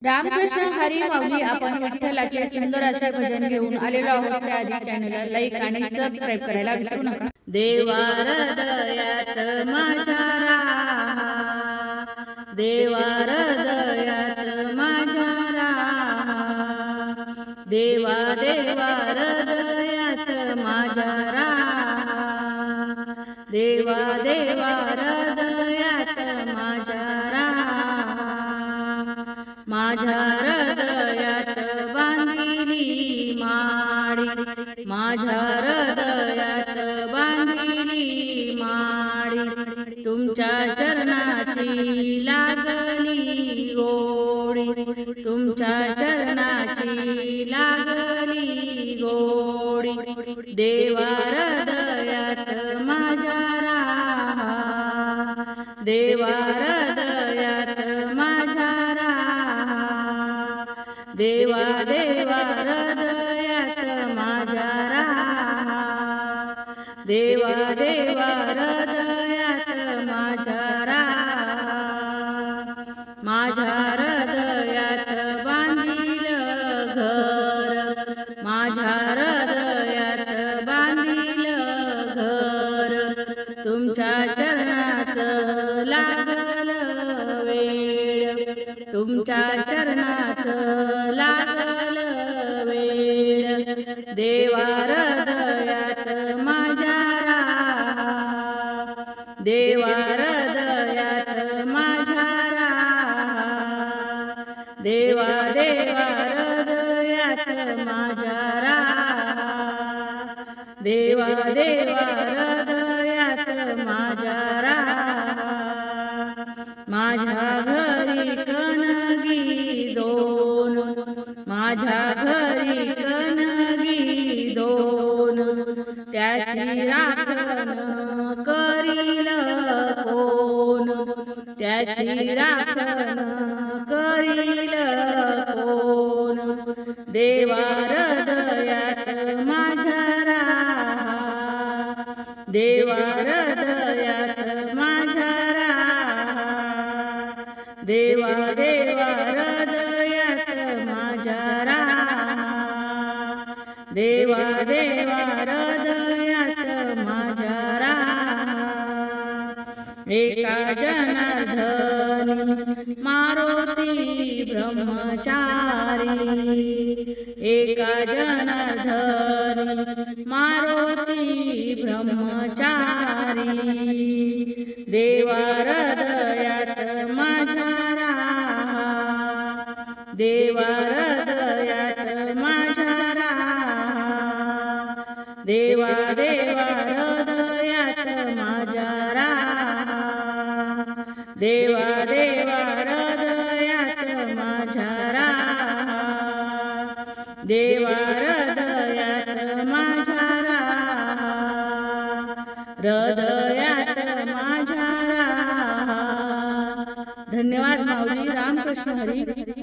रामकृष्ण हरी माऊली. आपण विठ्ठलाचे सुंदर असे भजन घेऊन आलेलो आहोत. त्याआधी चॅनलला लाईक आणि सबस्क्राईब करायला विसरू नका. देवा हृदयात माझ्या राहा, देवा हृदयात माझ्या राहा, देवा देवा हृदयात माझ्या राहा, देवा देवा हृदयात माझ्या राहा. माझ्या हृदयात बांधिली माळी, माझ्या हृदयात बांधिली माळी, तुमच्या चरणाची लागली गोडी, तुमच्या चरणाची लागली गोडी. देवा हृदयात माझ्या राहा, देवा हृदयात माझ्या राहा, देवा देवा हृदयात माझ्या राहा, देवा देवा हृदयात माझ्या राहा. माझ्या हृदयात बांधिलं घर, माझ्या हृदयात बांधिलं घर, तुमच्या चरणाचं लागलं वेळ, तुमच्या चरणाचं लागलं वेळ. देवा हृदयात माझ्या राहा, देवा हृदयात माझ्या राहा, देवा देवा हृदयात माझ्या राहा, देवा देवा हृदयात माझ्या राहा. माझ्या घरी कणगी दोन, माझ्या घरी कणगी दोन, त्याची राखण करील कोण, त्याची राखण करील कोण. देवा हृदयात माझ्या राहा, देवा हृदयात माझ्या राहा, देवा देवा हृदयात माझ्या राहा, देवा देवा हृदयात माझ्या राहा. एका जनार्दनी मारुती ब्रह्मचारी, एका जनार्दनी मारुती ब्रह्मचारी, देवा हृदयात माझ्या राहा, देवा हृदयात माझ्या राहा, देवा देवा हृदयात माझ्या राहा, देवा देवा हृदयात माझ्या राहा, देवा हृदयात माझ्या राहा, हृदयात माझ्या राहा. धन्यवाद माऊली. रामकृष्ण हरी.